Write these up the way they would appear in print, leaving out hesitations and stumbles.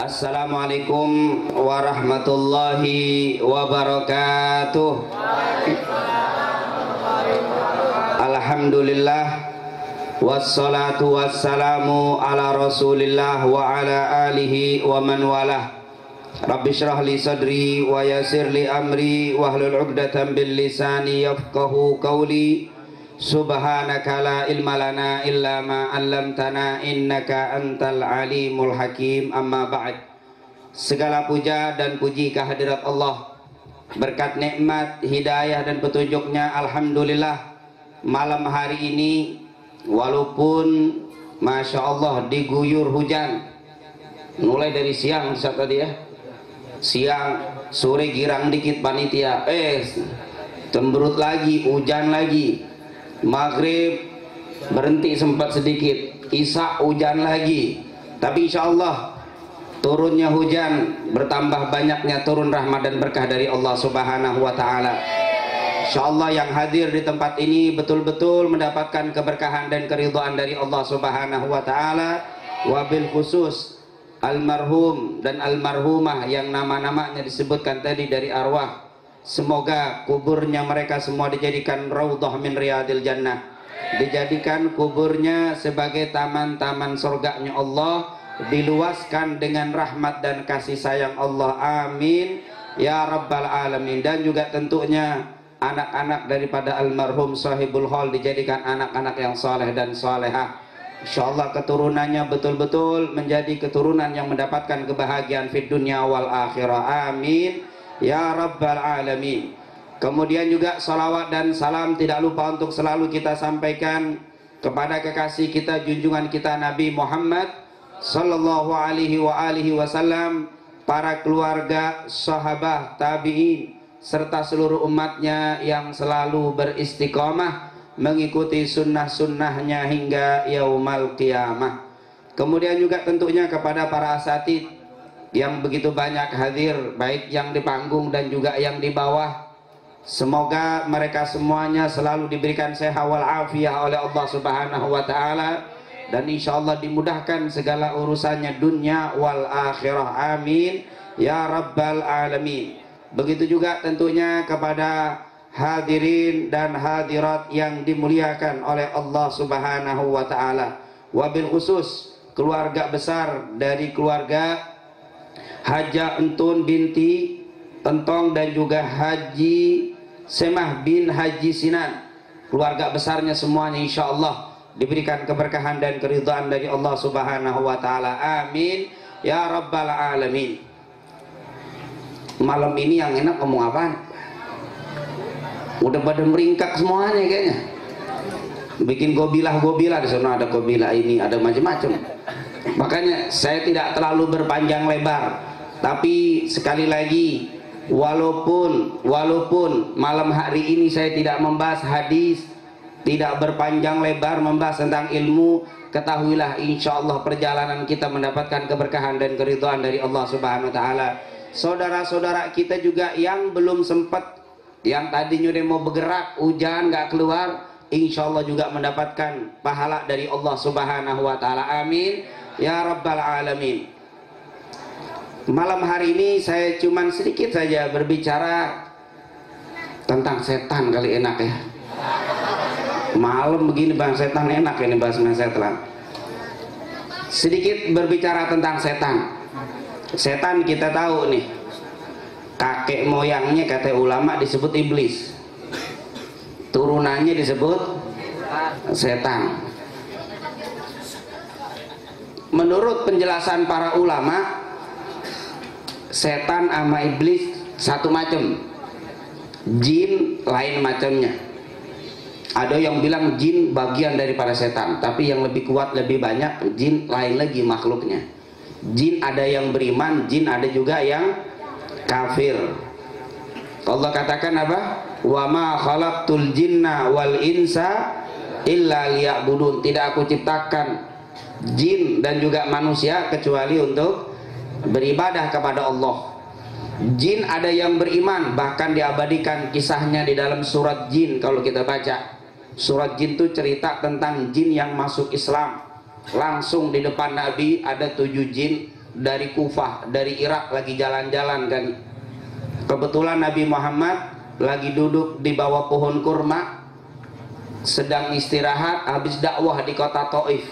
Assalamualaikum warahmatullahi wabarakatuh. Alhamdulillah, wassalatu wassalamu ala rasulillah wa ala alihi wa man walah. Rabbi syrah li sadri wa yassir li amri wahlul 'uqdatam bil lisani yafqahu qawli. Subhanaka la ilma lana illa ma 'allamtana innaka antal alimul hakim. Amma ba'd. Segala puja dan puji kehadirat Allah, berkat nikmat, hidayah dan petunjuknya, alhamdulillah malam hari ini walaupun Masya Allah diguyur hujan mulai dari siang saat tadi ya, siang sore girang dikit panitia, cemberut lagi, hujan lagi, maghrib berhenti sempat sedikit, isya hujan lagi. Tapi insya Allah turunnya hujan bertambah banyaknya turun rahmat dan berkah dari Allah Subhanahu wa ta'ala. Insya Allah yang hadir di tempat ini betul-betul mendapatkan keberkahan dan keridhaan dari Allah Subhanahu wa ta'ala. Wabil khusus almarhum dan almarhumah yang nama-namanya disebutkan tadi dari arwah, semoga kuburnya mereka semua dijadikan raudhah min riyadil jannah, dijadikan kuburnya sebagai taman-taman surganya Allah, diluaskan dengan rahmat dan kasih sayang Allah, amin ya rabbal alamin. Dan juga tentunya anak-anak daripada almarhum sahibul hal dijadikan anak-anak yang saleh dan salehah. Insyaallah keturunannya betul-betul menjadi keturunan yang mendapatkan kebahagiaan fid dunya wal akhirah, amin ya rabbal alamin. Kemudian juga salawat dan salam tidak lupa untuk selalu kita sampaikan kepada kekasih kita, junjungan kita Nabi Muhammad sallallahu alaihi wasallam, para keluarga, sahabat, tabi'in serta seluruh umatnya yang selalu beristiqamah mengikuti sunnah-sunnahnya hingga yaumal qiyamah. Kemudian juga tentunya kepada para asatid yang begitu banyak hadir, baik yang di panggung dan juga yang di bawah. Semoga mereka semuanya selalu diberikan sehat wal afiyah oleh Allah Subhanahu wa ta'ala, dan insya Allah dimudahkan segala urusannya dunia wal akhirah, amin ya rabbal alamin. Begitu juga tentunya kepada hadirin dan hadirat yang dimuliakan oleh Allah Subhanahu wa ta'ala, wabil khusus keluarga besar dari keluarga Haja Entun binti Entong dan juga Haji Semah bin Haji Sinan, keluarga besarnya semuanya insya Allah diberikan keberkahan dan keridhaan dari Allah Subhanahu wa ta'ala, amin ya rabbal alamin. Malam ini yang enak ngomong apaan? Udah pada meringkak semuanya kayaknya, bikin gobilah di sana, ada gobilah ini, ada macam-macam. Makanya saya tidak terlalu berpanjang lebar, tapi sekali lagi walaupun malam hari ini saya tidak membahas hadis, tidak berpanjang lebar membahas tentang ilmu, ketahuilah insya Allah perjalanan kita mendapatkan keberkahan dan keridhaan dari Allah Subhanahu wa ta'ala. Saudara-saudara kita juga yang belum sempat, yang tadinya udah mau bergerak hujan nggak keluar, insya Allah juga mendapatkan pahala dari Allah Subhanahu wa ta'ala, amin ya rabbal alamin. Malam hari ini saya cuman sedikit saja berbicara tentang setan, kali enak ya. Malam begini bang, setan enak ini bahasnya setan. Sedikit berbicara tentang setan. Setan kita tahu nih, kakek moyangnya kata ulama disebut iblis, turunannya disebut setan. Menurut penjelasan para ulama, setan sama iblis satu macam, jin lain macamnya. Ada yang bilang jin bagian daripada setan, tapi yang lebih kuat, lebih banyak, jin lain lagi makhluknya. Jin ada yang beriman, jin ada juga yang kafir. Allah katakan apa? Wa ma khalaqtul jinna wal insa illa liya'budun. Tidak aku ciptakan jin dan juga manusia kecuali untuk beribadah kepada Allah. Jin ada yang beriman, bahkan diabadikan kisahnya di dalam surat jin. Kalau kita baca surat jin itu cerita tentang jin yang masuk Islam. Langsung di depan Nabi ada 7 jin dari Kufah, dari Irak, lagi jalan-jalan kan. Kebetulan Nabi Muhammad lagi duduk di bawah pohon kurma, sedang istirahat habis dakwah di kota Taif.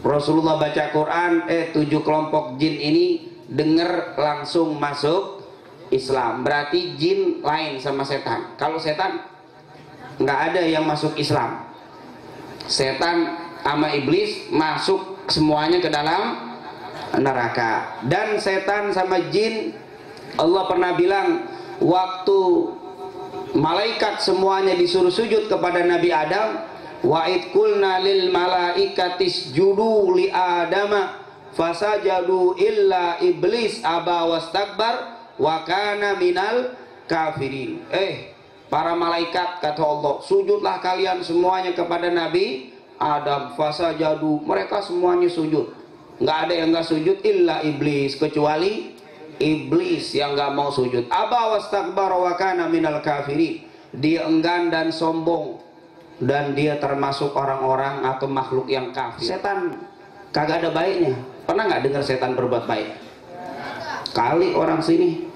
Rasulullah baca Quran, 7 kelompok jin ini dengar langsung masuk Islam. Berarti jin lain sama setan. Kalau setan nggak ada yang masuk Islam. Setan sama iblis masuk semuanya ke dalam neraka. Dan setan sama jin, Allah pernah bilang waktu malaikat semuanya disuruh sujud kepada Nabi Adam, wa id qulna lil malaikatis judu li adama fasajadu illa iblis aba wastakbar wa kana minal kafirin. Para malaikat, kata Allah, sujudlah kalian semuanya kepada Nabi Adam. Fasajadu, mereka semuanya sujud. Nggak ada yang nggak sujud illa iblis, kecuali iblis yang nggak mau sujud. Aba wastakbar wa kana minal kafirin. Dia enggan dan sombong, dan dia termasuk orang-orang atau makhluk yang kafir. Setan kagak ada baiknya. Pernah nggak dengar setan berbuat baik? Kali orang sini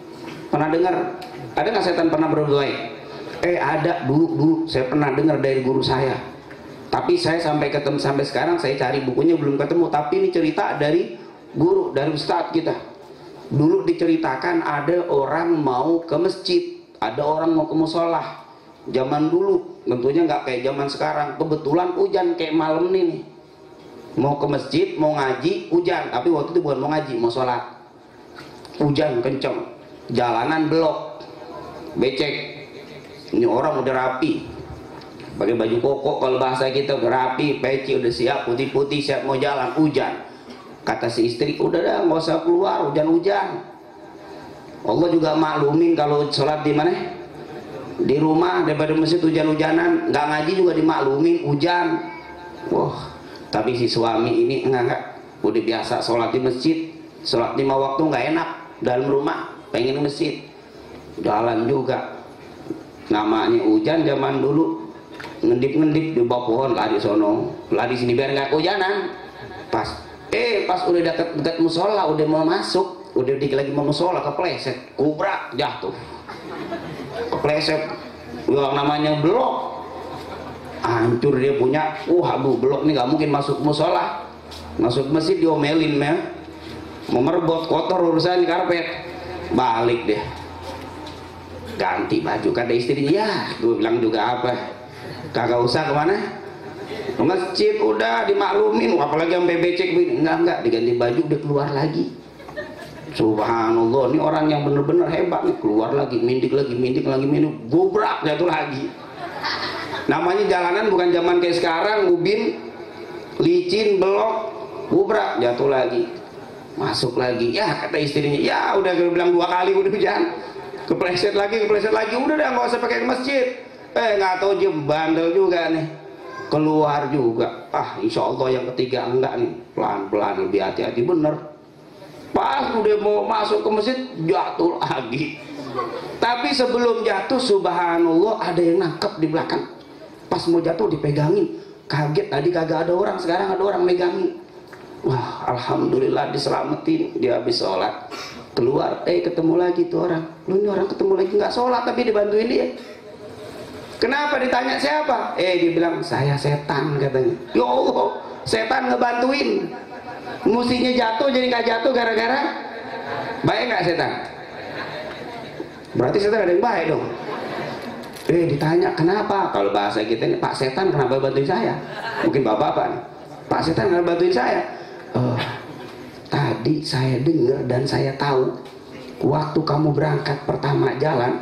pernah dengar? Ada nggak setan pernah berbuat baik? Ada dulu saya pernah dengar dari guru saya. Tapi saya sampai sekarang saya cari bukunya belum ketemu. Tapi ini cerita dari guru, dari ustadz kita. Dulu diceritakan ada orang mau ke masjid, ada orang mau ke musola. Zaman dulu tentunya nggak kayak zaman sekarang. Kebetulan hujan kayak malam ini nih. Mau ke masjid, mau ngaji, hujan. Tapi waktu itu bukan mau ngaji, mau sholat. Hujan kenceng, jalanan blok, becek. Ini orang udah rapi, pakai baju koko kalau bahasa kita, udah rapi, peci udah siap, putih-putih siap mau jalan. Hujan. Kata si istri, udah dah nggak usah keluar, hujan-hujan. Allah juga maklumin kalau sholat di mana? Di rumah, daripada masjid hujan-hujanan. Nggak ngaji juga dimaklumin, hujan. Wah, tapi si suami ini enggak. Udah biasa sholat di masjid, sholat 5 waktu nggak enak dalam rumah, pengen masjid. Jalan juga. Namanya hujan zaman dulu, ngedip-ngedip di bawah pohon, lari sono, lari sini biar nggak kehujanan. Pas udah dekat musola, udah mau masuk, udah lagi mau musola, kepleset, kubrak, jatuh, kepleset. Yang namanya blok, hancur dia punya. Blok nih nggak mungkin masuk musola, masuk masjid diomelin ya, mau merebut, kotor urusan karpet, balik deh. Ganti baju, kata istrinya, ya gue bilang juga apa, kagak usah kemana, ke masjid udah dimaklumin, apalagi sampai becek begini. Enggak, diganti baju udah keluar lagi. Subhanallah, ini orang yang bener-bener hebat nih. Keluar lagi, mindik lagi, gubrak, jatuh lagi. Namanya jalanan bukan zaman kayak sekarang, ubin, licin, belok, gubrak, jatuh lagi, masuk lagi. Ya kata istrinya, ya udah gue bilang 2 kali udah hujan, kepleset lagi, udah dah nggak usah pakai ke masjid. Nggak tahu dia bandel juga nih, keluar juga. Insya Allah yang ketiga enggak nih, pelan-pelan, lebih hati-hati bener. Pas udah mau masuk ke masjid, jatuh lagi. Tapi sebelum jatuh, subhanallah, ada yang nangkep di belakang. Pas mau jatuh dipegangin, kaget, tadi kagak ada orang, sekarang ada orang megangin. Wah, alhamdulillah diselamatin. Dia habis sholat keluar, ketemu lagi tuh orang. Lu ini orang ketemu lagi nggak sholat tapi dibantuin dia. Kenapa? Ditanya siapa? Dia bilang saya setan, katanya. Ya Allah, setan ngebantuin. Mestinya jatuh jadi nggak jatuh gara-gara baik nggak setan? Berarti setan ada yang baik dong. Ditanya kenapa? Kalau bahasa kita ini, Pak Setan kenapa bantuin saya? Mungkin bapak-bapak nih, Pak Setan kenapa bantuin saya? Tadi saya dengar dan saya tahu waktu kamu berangkat pertama jalan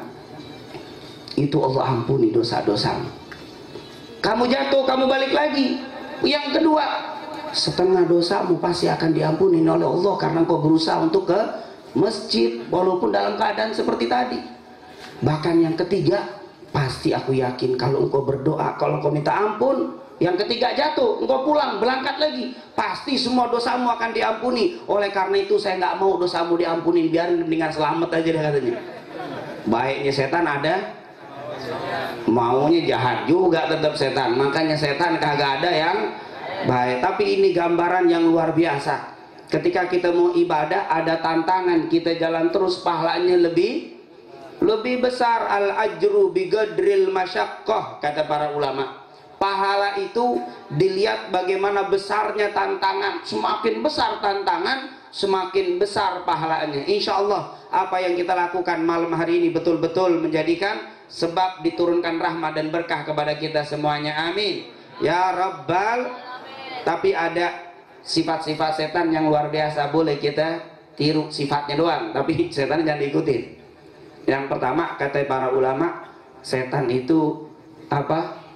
itu Allah ampuni dosa-dosamu. Kamu jatuh, kamu balik lagi, yang kedua setengah dosamu pasti akan diampuni oleh Allah karena kau berusaha untuk ke masjid walaupun dalam keadaan seperti tadi. Bahkan yang ketiga, pasti aku yakin kalau engkau berdoa, kalau engkau minta ampun, yang ketiga jatuh, engkau pulang, berangkat lagi, pasti semua dosamu akan diampuni. Oleh karena itu saya nggak mau dosamu diampuni, biarin dengan selamat aja deh, katanya. Baiknya setan ada, maunya jahat juga tetap setan. Makanya setan kagak ada yang baik. Tapi ini gambaran yang luar biasa. Ketika kita mau ibadah ada tantangan, kita jalan terus, pahalanya lebih besar. Al ajru bigadril masyaqqah, kata para ulama. Pahala itu dilihat bagaimana besarnya tantangan. Semakin besar tantangan, semakin besar pahalanya. Insya Allah apa yang kita lakukan malam hari ini betul-betul menjadikan sebab diturunkan rahmat dan berkah kepada kita semuanya. Amin ya Rabbal. Tapi ada sifat-sifat setan yang luar biasa, boleh kita tiru sifatnya doang, tapi setan jangan diikutin. Yang pertama kata para ulama, setan itu apa?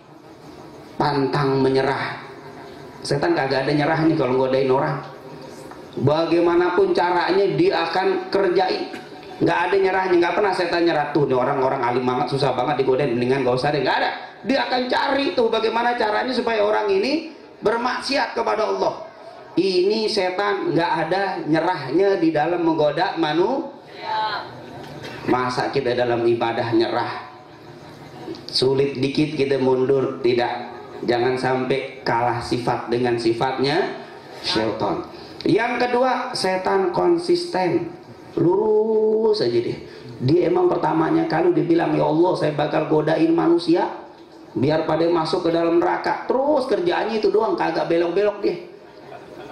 Pantang menyerah. Setan kagak ada nyerahnya kalau ngodain orang. Bagaimanapun caranya dia akan kerjain, nggak ada nyerahnya. Nggak pernah setan nyerah. Tuh nih orang-orang alim banget, susah banget digodain, mendingan gak usah deh. Nggak ada. Dia akan cari tuh bagaimana caranya supaya orang ini bermaksiat kepada Allah. Ini setan nggak ada nyerahnya di dalam menggoda manusia. Masa kita dalam ibadah nyerah? Sulit dikit kita mundur, tidak. Jangan sampai kalah sifat dengan sifatnya syaitan. Yang kedua, setan konsisten, lurus aja deh. Dia emang pertamanya kalau dibilang ya Allah saya bakal godain manusia biar pada masuk ke dalam neraka, terus kerjaannya itu doang, kagak belok-belok dia.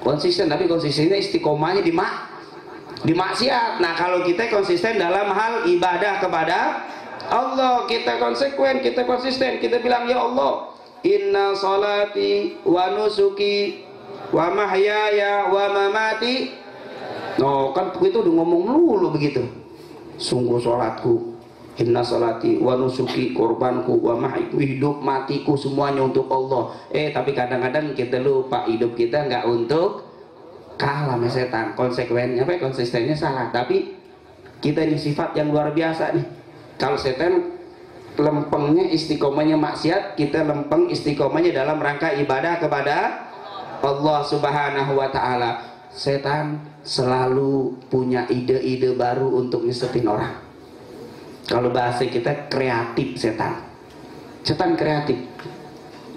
Konsisten, tapi konsistennya istiqomahnya di maksiat. Nah kalau kita konsisten dalam hal ibadah kepada Allah, kita konsekuen, kita konsisten, kita bilang ya Allah, inna salati wa nusuki wa mahyaya wa mamati. No kan itu udah ngomong melulu begitu. Sungguh salatku, inna salati wa nusuki, korbanku, wa mahyiku, hidup matiku semuanya untuk Allah. Tapi kadang-kadang kita lupa hidup kita nggak untuk kalah sama setan. Konsekuennya apa? Konsistennya salah. Tapi kita ini sifat yang luar biasa nih. Kalau setan lempengnya istiqomahnya maksiat, kita lempeng istiqomahnya dalam rangka ibadah kepada Allah Subhanahu wa Ta'ala. Setan selalu punya ide-ide baru untuk nyesetin orang. Kalau bahasa kita kreatif, setan kreatif.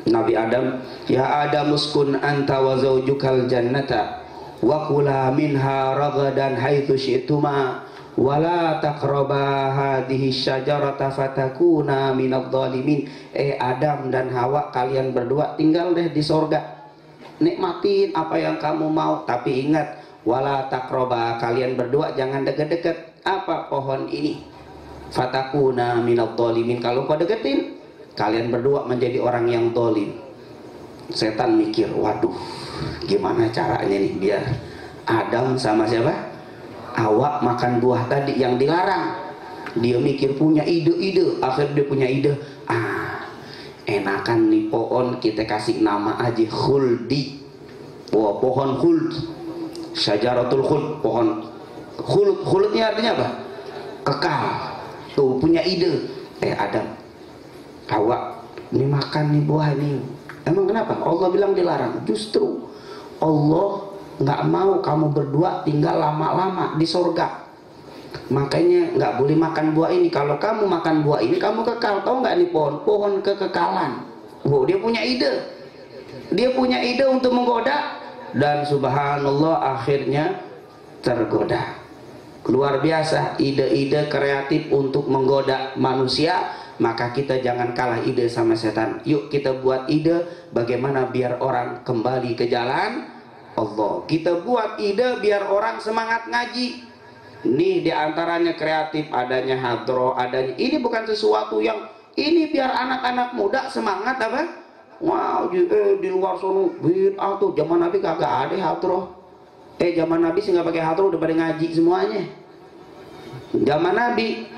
Nabi Adam, ya Adam uskun anta wa zawjukal jannata wa kula minha ragadan haitsu syi'tuma wala taqraba hadhihi syajarata fatakuna minadh dhalimin. Adam dan Hawa, kalian berdua tinggal deh di sorga, nikmatin apa yang kamu mau, tapi ingat wala taqraba, kalian berdua jangan deket-deket apa pohon ini, fatakuna minadh dhalimin, kalau kau deketin kalian berdua menjadi orang yang zalim. Setan mikir, waduh gimana caranya nih biar Adam sama siapa? Hawa makan buah tadi yang dilarang. Dia mikir, punya ide-ide. Akhirnya dia punya ide, enakan nih pohon kita kasih nama aja khuldi. Pohon khuld, syajaratul khuld, pohon khuld. Khuldnya artinya apa? Kekal. Tuh punya ide. Adam, Hawa, ini makan nih buah ini. Emang kenapa? Allah bilang dilarang. Justru Allah nggak mau kamu berdua tinggal lama-lama di sorga, makanya nggak boleh makan buah ini. Kalau kamu makan buah ini kamu kekal. Tahu nggak nih pohon kekekalan. Dia punya ide untuk menggoda, dan subhanallah akhirnya tergoda. Luar biasa ide-ide kreatif untuk menggoda manusia. Maka kita jangan kalah ide sama setan. Yuk kita buat ide bagaimana biar orang kembali ke jalan Allah. Kita buat ide biar orang semangat ngaji. Nih diantaranya kreatif, adanya hadroh, adanya ini bukan sesuatu yang ini biar anak-anak muda semangat apa? Wow, di luar sono bid'ah tuh. Zaman Nabi kagak ada hadroh. Zaman Nabi sih nggak pakai hadroh, udah pada ngaji semuanya. Zaman Nabi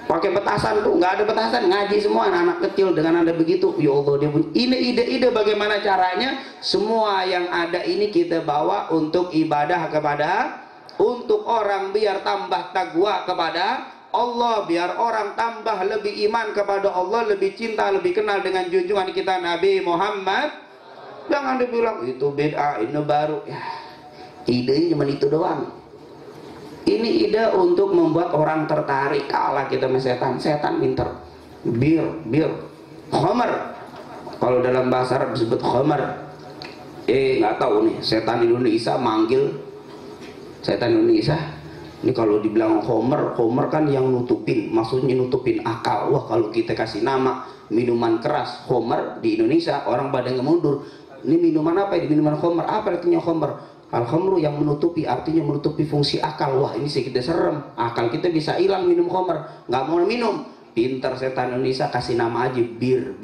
pakai petasan tuh, nggak ada petasan, ngaji semua anak-anak kecil dengan ada begitu. Ya Allah, dia pun ini ide-ide bagaimana caranya semua yang ada ini kita bawa untuk ibadah kepada, untuk orang biar tambah takwa kepada Allah, biar orang tambah lebih iman kepada Allah, lebih cinta, lebih kenal dengan junjungan kita Nabi Muhammad. Jangan dibilang itu bid'ah, ini baru. Ya, idenya cuma itu doang. Ini ide untuk membuat orang tertarik. Kalah kita sama setan. Setan pinter. Bir, khamar. Kalau dalam bahasa Arab disebut khamar. Nggak tahu nih, setan Indonesia manggil Setan Indonesia ini kalau dibilang Homer kan yang nutupin, maksudnya nutupin akal. Wah, kalau kita kasih nama minuman keras Homer di Indonesia, orang pada ngemundur. Ini minuman apa? Ini minuman Homer. Apa artinya Homer? Al-khamru yang menutupi, artinya menutupi fungsi akal. Wah, ini sih kita serem. Akal kita bisa hilang minum Homer. Nggak mau minum. Pintar setan Indonesia kasih nama aja bir.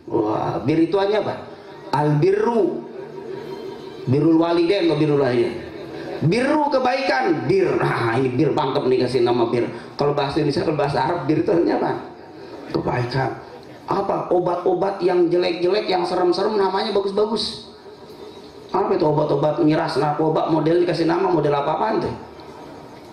Wah, bir itu aja apa? Al-birru. Birrul walidain atau birrul walidain? Birru kebaikan, bir. Nah, ini bir mantap nih kasih nama bir. Kalau bahasa Indonesia, kalau bahasa Arab bir itu artinya apa? Kebaikan. Apa? Obat-obat yang jelek-jelek, yang serem-serem namanya bagus-bagus. Apa itu obat-obat miras, narkoba, model dikasih nama model apa-apaan tuh?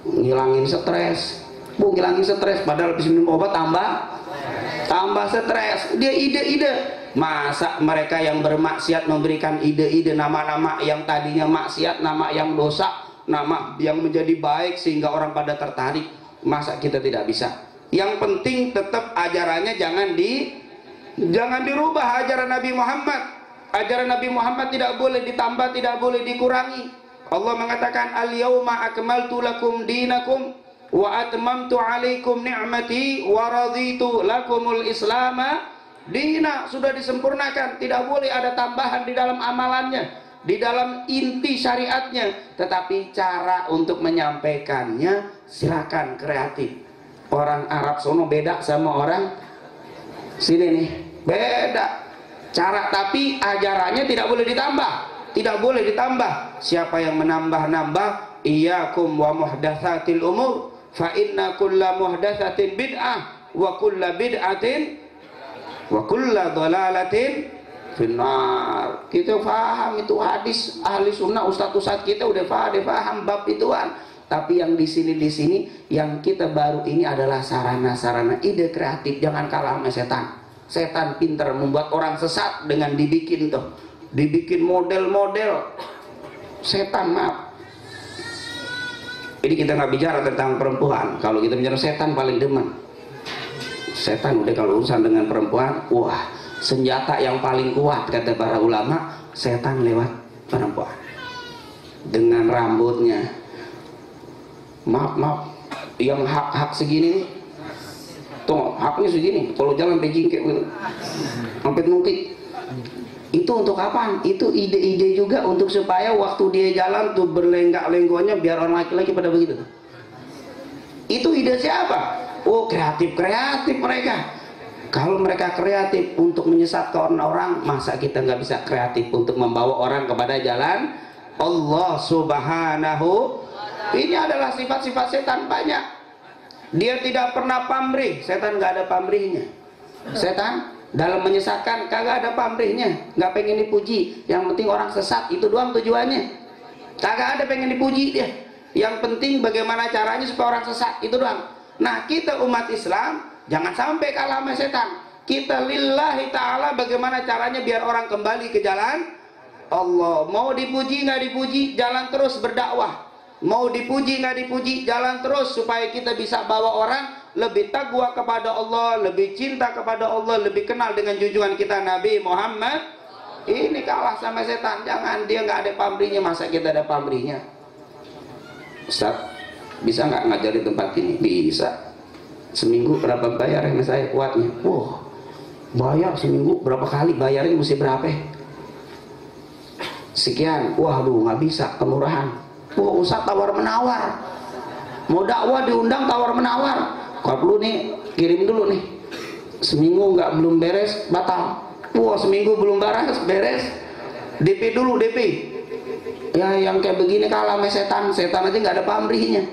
Ngilangin stres. Bu, ngilangin stres, padahal habis minum obat tambah stres. Dia ide-ide. Masa mereka yang bermaksiat memberikan ide-ide nama-nama yang tadinya maksiat, nama yang dosa, nama yang menjadi baik sehingga orang pada tertarik. Masa kita tidak bisa? Yang penting tetap ajarannya jangan dirubah ajaran Nabi Muhammad. Ajaran Nabi Muhammad tidak boleh ditambah, tidak boleh dikurangi. Allah mengatakan al-yauma akmaltu lakum dinakum wa atmamtu alaikum ni'mati wa raditu lakumul islama dina. Sudah disempurnakan, tidak boleh ada tambahan di dalam amalannya, di dalam inti syariatnya. Tetapi cara untuk menyampaikannya silakan kreatif. Orang Arab sono beda sama orang sini nih, beda cara, tapi ajarannya tidak boleh ditambah. Siapa yang menambah-nambah, iyyakum wa muhdatsatil umur fa inna kulla muhdatsatin bid'ah wa kulla bid'atin wa kulla dhalalatin finnar. Kita paham itu hadis ahli sunnah, ustaz kita udah paham bab ituan. Tapi yang di sini yang kita baru ini adalah sarana-sarana ide kreatif. Jangan kalah sama setan. Setan pintar membuat orang sesat dengan dibikin model-model setan. Maaf, ini kita nggak bicara tentang perempuan. Kalau kita bicara setan paling demen. Setan udah kalau urusan dengan perempuan, wah, senjata yang paling kuat kata para ulama, setan lewat perempuan. Dengan rambutnya, maaf, yang hak segini nih, tuh haknya segini, kalau jalan pejingkek gitu, sampai nungkik. Itu untuk apa? Itu ide-ide juga untuk supaya waktu dia jalan tuh berlenggak-lenggonya biar orang laki-laki pada begitu. Itu ide siapa? Oh, kreatif mereka. Kalau mereka kreatif untuk menyesatkan orang, masa kita nggak bisa kreatif untuk membawa orang kepada jalan Allah Subhanahu. Ini adalah sifat-sifat setan banyak. Dia tidak pernah pamrih. Setan nggak ada pamrihnya. Setan dalam menyesatkan kagak ada pamrihnya. Nggak pengen dipuji. Yang penting orang sesat, itu doang tujuannya. Kagak ada pengen dipuji dia. Yang penting bagaimana caranya supaya orang sesat, itu doang. Nah, kita umat Islam jangan sampai kalah sama setan. Kita lillahi ta'ala bagaimana caranya biar orang kembali ke jalan Allah. Mau dipuji nggak dipuji, jalan terus berdakwah. Mau dipuji nggak dipuji, jalan terus supaya kita bisa bawa orang lebih takwa kepada Allah, lebih cinta kepada Allah, lebih kenal dengan junjungan kita Nabi Muhammad. Ini kalah sama setan. Jangan, dia nggak ada pamrihnya, masa kita ada pamrihnya? Ustaz, bisa nggak ngajar di tempat ini? Bisa. Seminggu berapa bayar yang saya kuatnya? Wah, bayar seminggu berapa kali? Bayarnya mesti berapa? Sekian. Waduh, nggak bisa, kemurahan. Wah, Ustaz tawar menawar. Mau dakwah diundang tawar menawar. Kalau perlu nih, kirim dulu nih. Seminggu nggak belum beres, batal. Wah, seminggu belum beres, DP dulu, DP. Ya, yang kayak begini kalah sama setan. Setan aja nggak ada pamrihnya.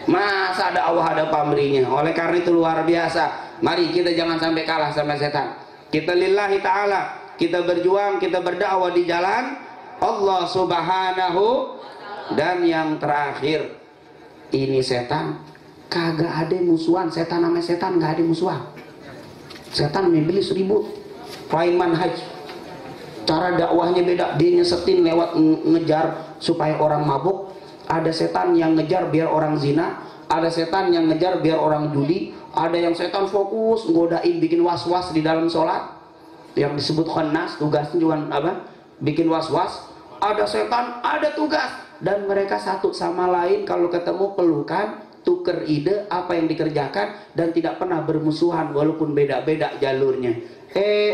Masa ada Allah ada pamrihnya. Oleh karena itu luar biasa. Mari kita jangan sampai kalah sama setan. Kita lillahi ta'ala, kita berjuang, kita berdakwah di jalan Allah Subhanahu. Dan yang terakhir, ini setan kagak ada musuhan. Setan sama setan nggak ada musuhan. Setan iblis ribut, Faiman Haj, cara dakwahnya beda. Dia nyesetin lewat ngejar supaya orang mabuk. Ada setan yang ngejar biar orang zina. Ada setan yang ngejar biar orang judi. Ada yang setan fokus ngodain, bikin was-was di dalam sholat, yang disebut khannas. Tugasnya juga apa? Bikin was-was. Ada setan, ada tugas. dan mereka satu sama lain kalau ketemu pelukan, tuker ide apa yang dikerjakan, dan tidak pernah bermusuhan walaupun beda-beda jalurnya.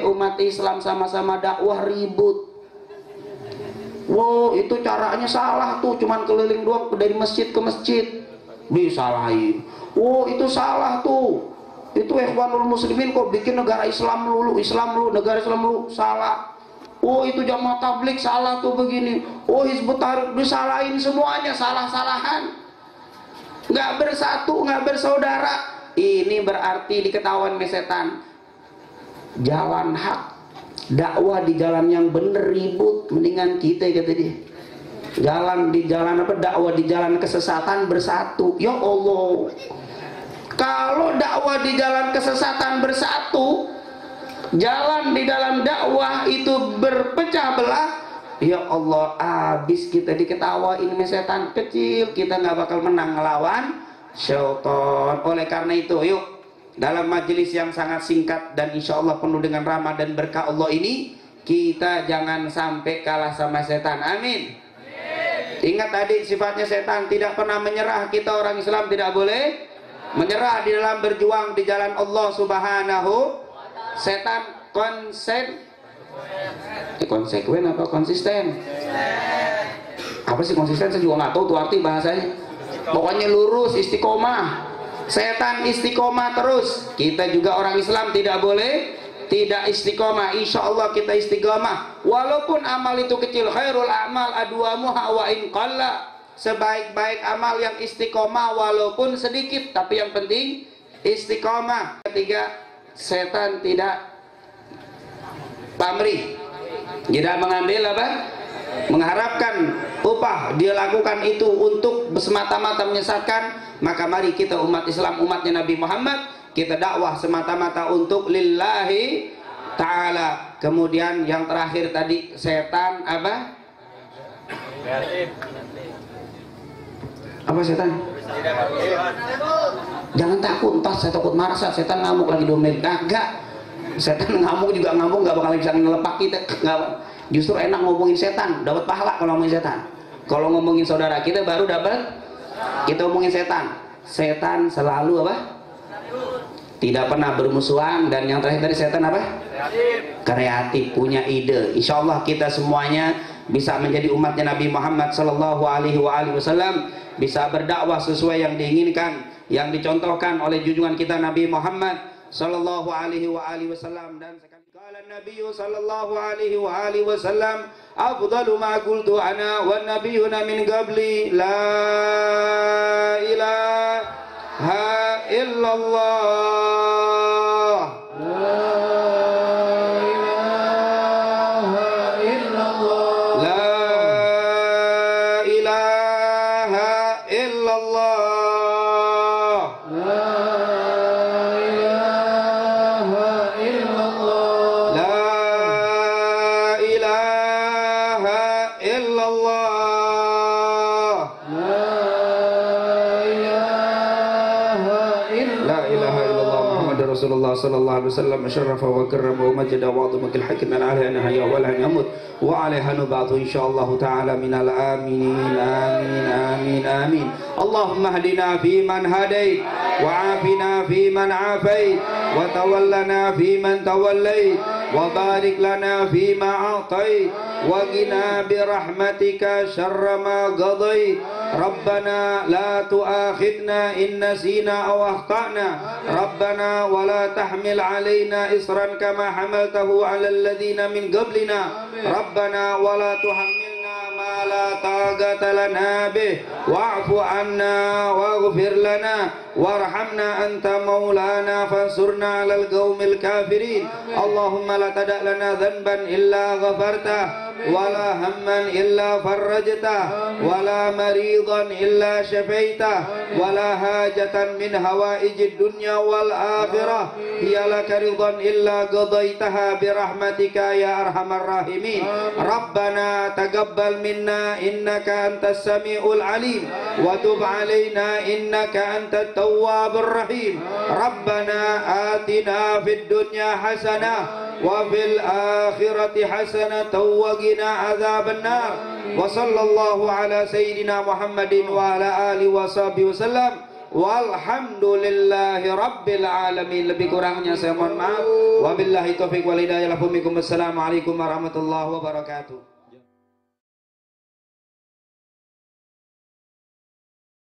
Umat Islam sama-sama dakwah ribut. Wow, itu caranya salah tuh, cuman keliling doang dari masjid ke masjid, disalahin. Wow, itu salah tuh, itu Ikhwanul Muslimin kok bikin negara Islam lulu, negara Islam lulu, salah. Oh, itu jamaah tabligh salah tuh begini. Oh, Hizbut Tahrir, disalahin semuanya, salah-salahan. Nggak bersatu, nggak bersaudara. Ini berarti diketahuan setan. Jalan hak, dakwah di jalan yang bener ribut, mendingan kita, kata dia. Jalan di jalan apa? Dakwah di jalan kesesatan bersatu. Ya Allah. Kalau dakwah di jalan kesesatan bersatu, jalan di dalam dakwah itu berpecah belah, ya Allah, habis kita diketawain setan kecil, kita nggak bakal menang ngelawan syaitan. Oleh karena itu, yuk, dalam majelis yang sangat singkat dan insya Allah penuh dengan rahmat dan berkah Allah ini, kita jangan sampai kalah sama setan. Amin. Ingat tadi sifatnya setan tidak pernah menyerah. Kita orang Islam tidak boleh menyerah di dalam berjuang di jalan Allah Subhanahu. Setan konsekuen apa konsisten? Apa sih konsisten? Saya juga nggak tahu tuh arti bahasanya. Pokoknya lurus, istiqomah. Setan istiqomah terus. Kita juga orang Islam tidak boleh tidak istiqomah. Insya Allah kita istiqomah. Walaupun amal itu kecil, khairul amal adwamuha wa in qalla. Sebaik-baik amal yang istiqomah walaupun sedikit, tapi yang penting istiqomah. Ketiga, setan tidak pamrih, tidak mengambil apa? Mengharapkan upah. Dia lakukan itu untuk semata-mata menyesatkan. Maka mari kita umat Islam, umatnya Nabi Muhammad, kita dakwah semata-mata untuk lillahi ta'ala. Kemudian yang terakhir tadi, setan apa? Apa setan? Jangan takut, entah saya takut marah, setan ngamuk lagi domel. Enggak. Setan ngamuk juga ngamuk, nggak bakal bisa ngelepak kita. Nggak. Justru enak ngomongin setan, dapat pahala kalau ngomongin setan. Kalau ngomongin saudara kita baru dapat. Kita ngomongin setan. Setan selalu apa? Tidak pernah bermusuhan. Dan yang terakhir tadi setan apa? Kreatif, punya ide. Insya Allah kita semuanya bisa menjadi umatnya Nabi Muhammad Sallallahu Alaihi Wasallam, bisa berdakwah sesuai yang diinginkan, yang dicontohkan oleh junjungan kita Nabi Muhammad Sallallahu Alaihi Wasallam. Dan qala Nabi Sallallahu Alaihi Wasallam, afdalu ma qultu ana wan nabiyyuna min qabli la ilaha illallah. Rasulullah sallallahu alaihi wasallam syarrafa wa karrama wa majada wa adama kal hakim ala anha ya wala yamut wa alaiha nubatu insyaallah taala minal aminin amin amin amin. Allahumma hdina fi man hadait wa afina fi man afait wa tawallana fi man tawallait wa barik lana fi ma a'tait wa qina bi rahmatika syarra ma qadait. Rabbana la tu'akhidna in nasina aw akhtana. Rabbana wa la tahmil alaina isran kama hamaltahu ala alladhina min qablina. Rabbana wa la tuhammilna ma la taqata lana bih wa'fu anna waghfir lana warhamna anta maulana fansurna 'alal qaumil kafirin. Allahumma la tada' lana dhanban illa ghafartah wala hamman illa farajtah wala maridan illa syafaitah wala hajatan min hawaijid dunya wal akhirah hiya laka ridan illa qadaitaha bi rahmatika ya arhamar rahimin. Rabbana taqabbal minna innaka antas samiul alim wa tub alaina innaka antat tawwabur rahim. Rabbana atina fid dunya hasanah wa fil akhirati hasanatan wa qina adzabannar. Wa sallallahu ala sayyidina Muhammadin wa ala alihi wa sahbihi wasallam. Walhamdulillahi rabbil alamin. Lebih kurangnya saya mohon maaf. Wabillahi taufiq wal hidayah. Assalamualaikum warahmatullahi wabarakatuh.